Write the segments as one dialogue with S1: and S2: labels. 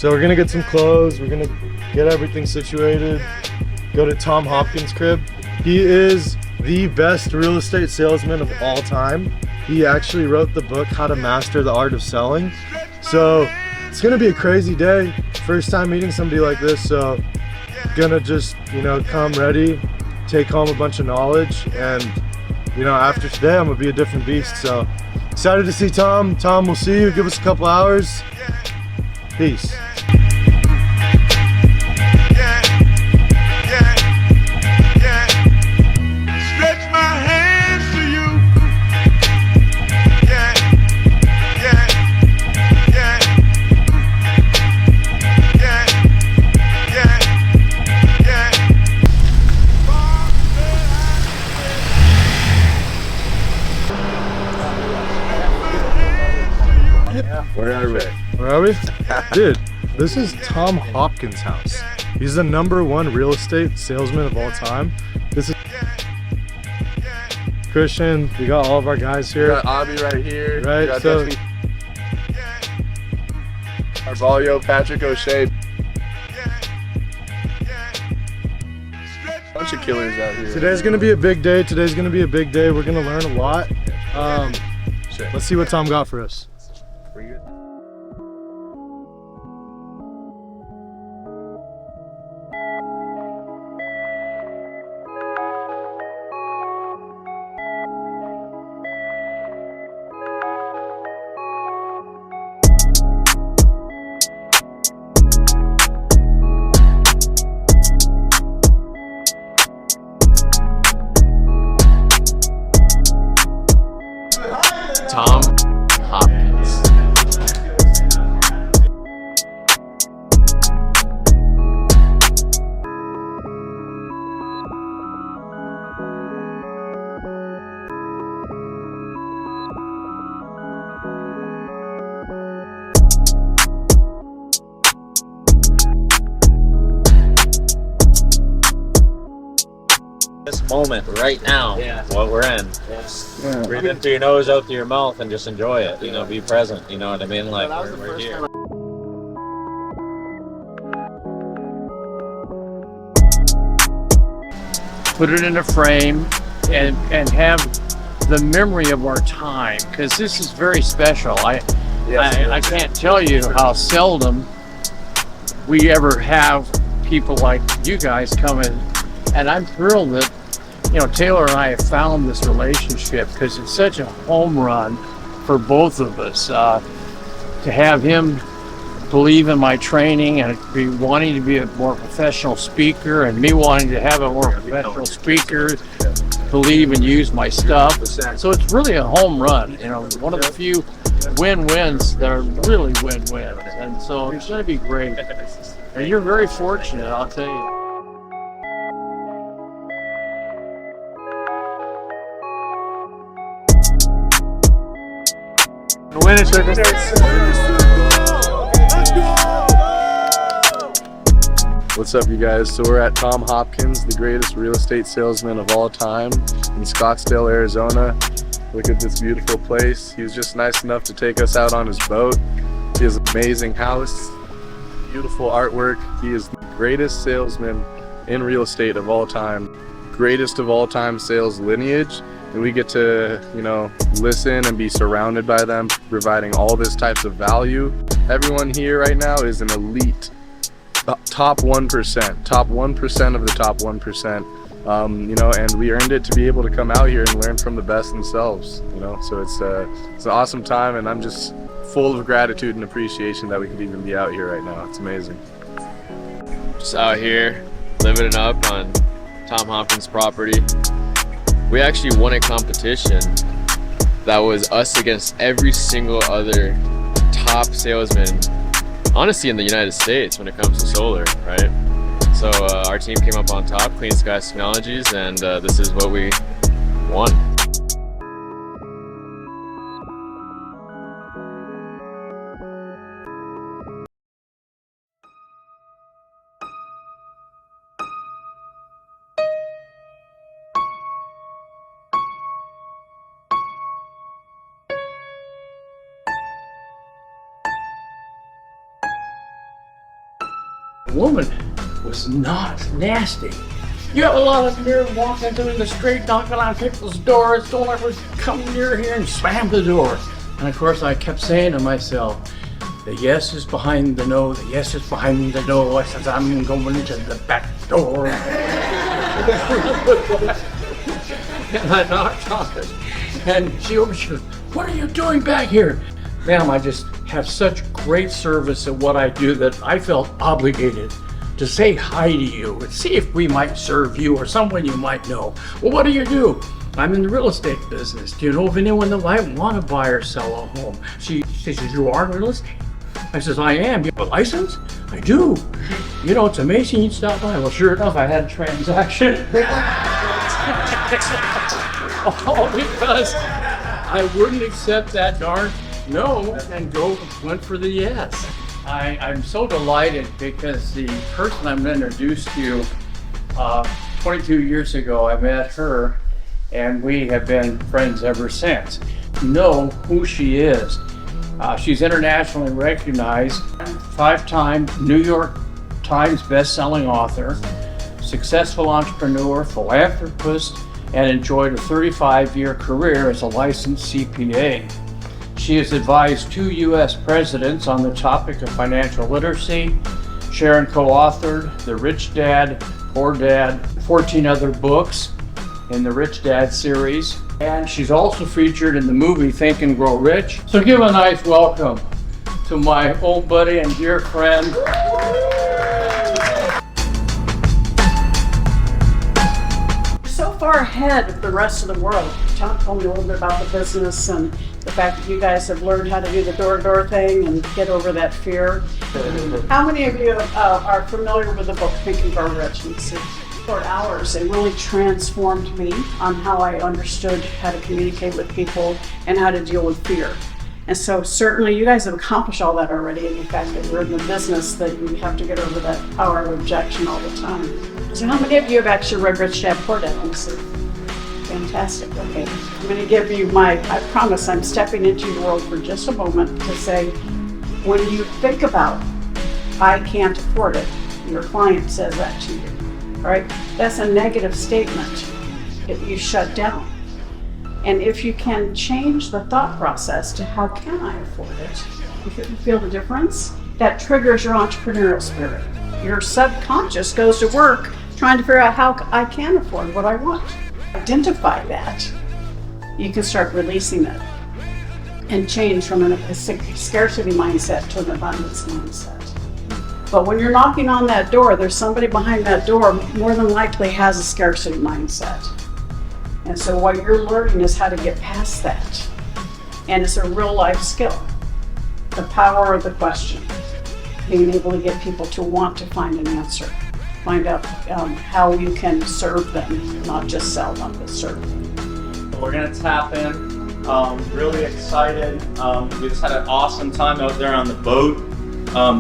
S1: So we're gonna get some clothes, we're gonna get everything situated, go to Tom Hopkins' crib. He is the best real estate salesman of all time. He actually wrote the book, How to Master the Art of Selling. So it's gonna be a crazy day. First time meeting somebody like this, so gonna just, you know, come ready, take home a bunch of knowledge, and you know, after today I'm gonna be a different beast. So excited to see Tom. Tom, we'll see you. Give us a couple hours. Peace.
S2: Where are we?
S1: Where are we? Dude, this is Tom Hopkins' house. He's the #1 real estate salesman of all time. This is Christian. We got all of our guys here.
S2: We got Abby right here.
S1: Right, so
S2: Carvalho, Patrick O'Shea. Bunch of killers out here.
S1: today's gonna be a big day. Today's gonna be a big day. We're gonna learn a lot. Let's see what Tom got for us.
S3: Tom Hopkins. This moment right now, what we're in. Breathe in through your nose, out through your mouth, and just enjoy it. You know, be present. You know what I mean? Like we're here.
S4: Put it in a frame and have the memory of our time, because this is very special. I can't tell you how seldom we ever have people like you guys come in, and I'm thrilled that, you know, Taylor and I have found this relationship, because it's such a home run for both of us. To have him believe in my training and be wanting to be a more professional speaker, and me wanting to have a more professional speaker believe and use my stuff. So it's really a home run, you know, one of the few win-wins that are really win-wins. And so it's going to be great. And you're very fortunate, I'll tell you.
S1: Winning circle.
S2: What's up, you guys? So we're at Tom Hopkins, the greatest real estate salesman of all time, in Scottsdale, Arizona. Look at this beautiful place. He was just nice enough to take us out on his boat. He has an amazing house, beautiful artwork. He is the greatest salesman in real estate of all time, greatest of all time sales lineage. And we get to, you know, listen and be surrounded by them, providing all this types of value. Everyone here right now is an elite, top 1%, top 1% of the top 1%. You know, and we earned it to be able to come out here and learn from the best themselves. You know, so it's an awesome time, and I'm just full of gratitude and appreciation that we could even be out here right now. It's amazing.
S3: Just out here, living it up on Tom Hopkins' property. We actually won a competition that was us against every single other top salesman, honestly, in the United States when it comes to solar, right? So our team came up on top, Clean Skies Technologies, and this is what we won.
S4: The woman was not nasty. You have a lot of nerve walking through the street, knocking on people's doors, don't ever come near here, and slam the door. And of course I kept saying to myself, the yes is behind the no, the yes is behind the no. I said, I'm going into the back door. And I knocked on it. And she goes, what are you doing back here? Ma'am, I just have such great service at what I do that I felt obligated to say hi to you and see if we might serve you or someone you might know. Well, what do you do? I'm in the real estate business. Do you know of anyone that might want to buy or sell a home? She says, you are in real estate? I says, I am. You have a license? I do. You know, it's amazing you stop by. Well, sure enough, I had a transaction. All because I wouldn't accept that darn no and went for the yes. I'm so delighted because the person I'm introduced to 22 years ago, I met her and we have been friends ever since. Know who she is. She's internationally recognized, 5-time New York Times best-selling author, successful entrepreneur, philanthropist, and enjoyed a 35-year career as a licensed CPA. She has advised 2 U.S. presidents on the topic of financial literacy. Sharon co-authored The Rich Dad, Poor Dad, 14 other books in the Rich Dad series. And she's also featured in the movie Think and Grow Rich. So give a nice welcome to my old buddy and dear friend.
S5: So far ahead of the rest of the world. Tell me a little bit about the business and the fact that you guys have learned how to do the door-to-door thing and get over that fear. How many of you are familiar with the book Think and Grow Rich? For hours, it really transformed me on how I understood how to communicate with people and how to deal with fear. And so certainly you guys have accomplished all that already, and the fact that we're in the business that you have to get over that power of objection all the time. So how many of you have actually read Rich Dad Poor Dad? Fantastic. Okay, I'm going to give you I promise I'm stepping into your world for just a moment to say, when you think about, I can't afford it, your client says that to you, right? That's a negative statement that you shut down. And if you can change the thought process to how can I afford it, if you feel the difference, that triggers your entrepreneurial spirit. Your subconscious goes to work trying to figure out how I can afford what I want. Identify that, you can start releasing it and change from a scarcity mindset to an abundance mindset. But when you're knocking on that door, there's somebody behind that door more than likely has a scarcity mindset. And so what you're learning is how to get past that. And it's a real life skill. The power of the question. Being able to get people to want to find an answer. Find out how you can serve them, not just sell them, but serve them.
S6: We're gonna tap in. Really excited. We just had an awesome time out there on the boat.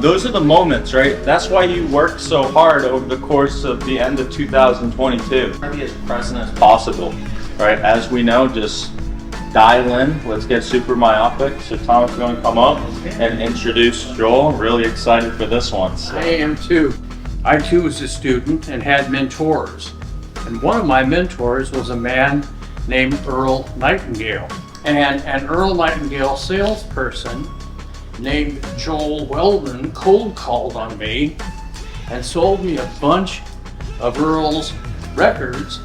S6: Those are the moments, right? That's why you work so hard over the course of the end of 2022. Try to be as present as possible, right? As we know, just dial in. Let's get super myopic. So Tom's going to come up and introduce Joel. Really excited for this one. So.
S4: I am too. I too was a student and had mentors. And one of my mentors was a man named Earl Nightingale. And an Earl Nightingale salesperson named Joel Weldon cold called on me and sold me a bunch of Earl's records.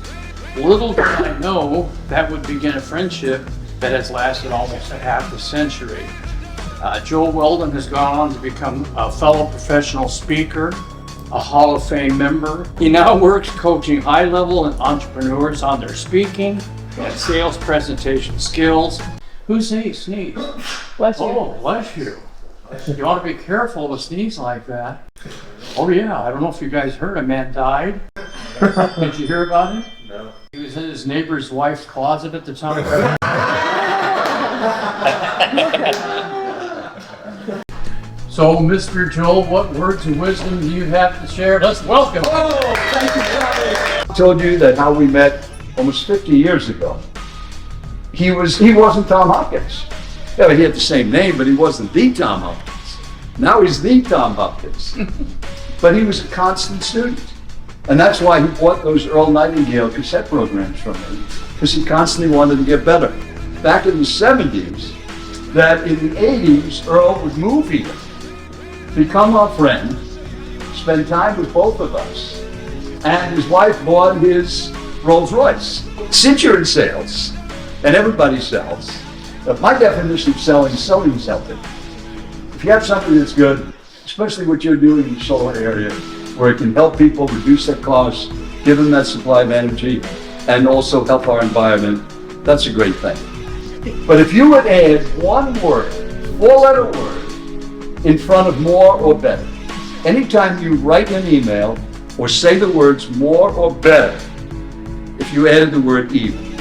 S4: Little did I know that would begin a friendship that has lasted almost a half a century. Joel Weldon has gone on to become a fellow professional speaker, a Hall of Fame member. He now works coaching high-level entrepreneurs on their speaking and sales presentation skills. Who sneezed?
S5: Bless you.
S4: Oh, bless you. You ought to be careful to sneeze like that. Oh yeah, I don't know if you guys heard, a man died. Did you hear about it?
S6: No.
S4: He was in his neighbor's wife's closet at the time. So, Mr. Joel, what words of wisdom do you have to share? Let's welcome.
S6: Oh, thank you, Johnny.
S7: I told you that how we met almost 50 years ago. He wasn't Tom Hopkins. Yeah, he had the same name, but he wasn't the Tom Hopkins. Now he's the Tom Hopkins. but he was a constant student. And that's why he bought those Earl Nightingale cassette programs from me, because he constantly wanted to get better. Back in the 70s, that in the 80s, Earl would move here, become our friend, spend time with both of us, and his wife bought his Rolls Royce. Since you're in sales, and everybody sells, my definition of selling is something. If you have something that's good, especially what you're doing in the solar area, where it can help people reduce their costs, give them that supply of energy, and also help our environment, that's a great thing. But if you would add one word, four-letter word, in front of more or better, anytime you write an email or say the words more or better, if you added the word even,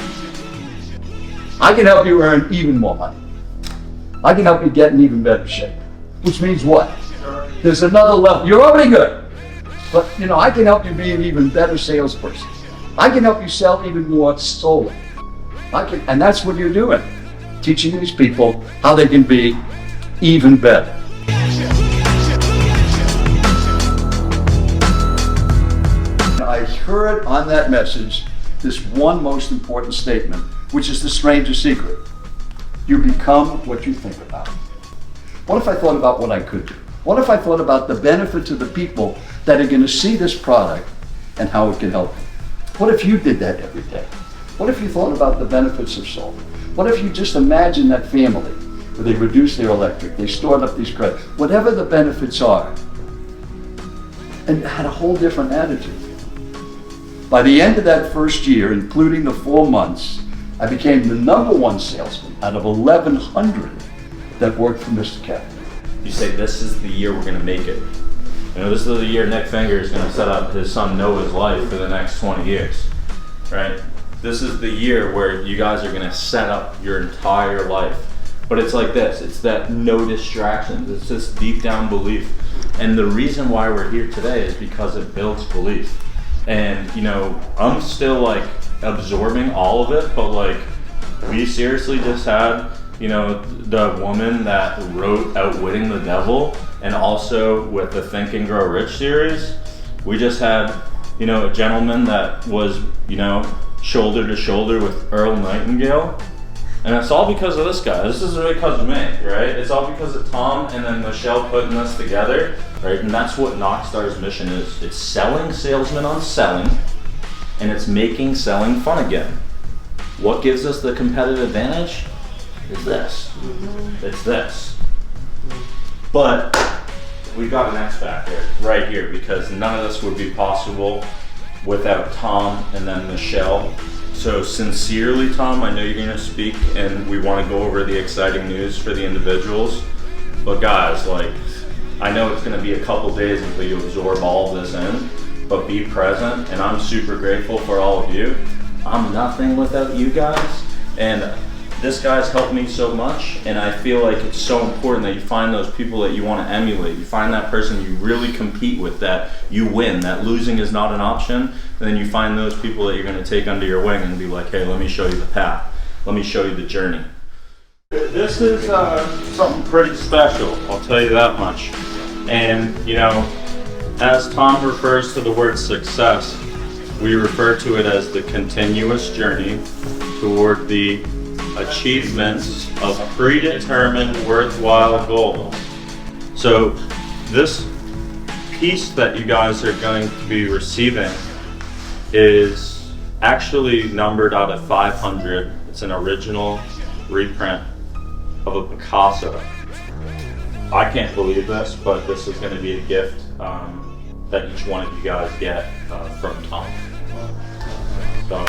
S7: I can help you earn even more money. I can help you get in even better shape. Which means what? There's another level. You're already good. But I can help you be an even better salesperson. I can help you sell even more solar. And that's what you're doing. Teaching these people how they can be even better. I heard on that message this one most important statement, which is the strangest secret. You become what you think about. What if I thought about what I could do? What if I thought about the benefit to the people that are going to see this product and how it can help them? What if you did that every day? What if you thought about the benefits of solar? What if you just imagined that family where they reduced their electric, they stored up these credits, whatever the benefits are, and had a whole different attitude. By the end of that first year, including the 4 months, I became the #1 salesman out of 1,100 that worked for Mr. Kevin.
S6: You say, this is the year we're going to make it. This is the year Nick Finger is going to set up his son Noah's life for the next 20 years, right? This is the year where you guys are going to set up your entire life. But it's like this, it's that no distractions, it's this deep down belief. And the reason why we're here today is because it builds belief. And I'm still like absorbing all of it, but like we seriously just had the woman that wrote Outwitting the Devil, and also with the Think and Grow Rich series, we just had a gentleman that was shoulder to shoulder with Earl Nightingale, and it's all because of this guy. This is because of me, right? It's all because of Tom and then Michelle putting us together, right? And that's what KnockStar's mission is. It's selling salesmen on selling, and it's making selling fun again. What gives us the competitive advantage is this. It's this. But we've got an X factor right here, because none of this would be possible without Tom and then Michelle. So sincerely, Tom, I know you're going to speak and we want to go over the exciting news for the individuals. But guys, I know it's going to be a couple days until you absorb all of this in, but be present, and I'm super grateful for all of you. I'm nothing without you guys, and this guy's helped me so much, and I feel like it's so important that you find those people that you want to emulate. You find that person you really compete with, that you win, that losing is not an option, and then you find those people that you're going to take under your wing and be like, hey, let me show you the path. Let me show you the journey. This is something pretty special, I'll tell you that much. And, as Tom refers to the word success, we refer to it as the continuous journey toward the achievements of predetermined worthwhile goals. So this piece that you guys are going to be receiving is actually numbered out of 500. It's an original reprint of a Picasso. I can't believe this, but this is going to be a gift that each one of you guys get from Tom. So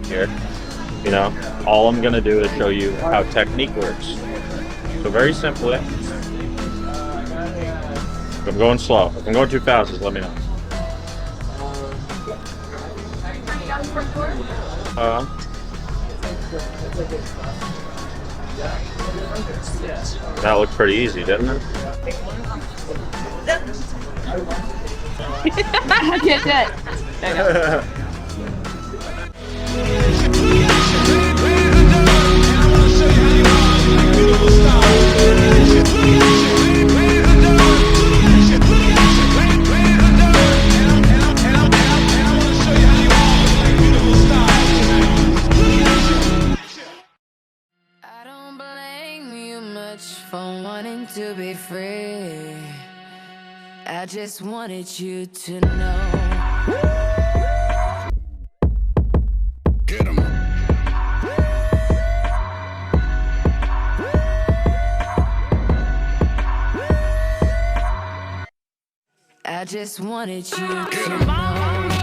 S6: here. You know, all I'm gonna do is show you how technique works. So very simply, if I'm going slow, if I'm going too fast, just let me know. That looked pretty easy, didn't it?
S8: I can't do it. There you go.
S9: I don't blame you much for wanting to be free. I just wanted you to know. I just wanted you to know.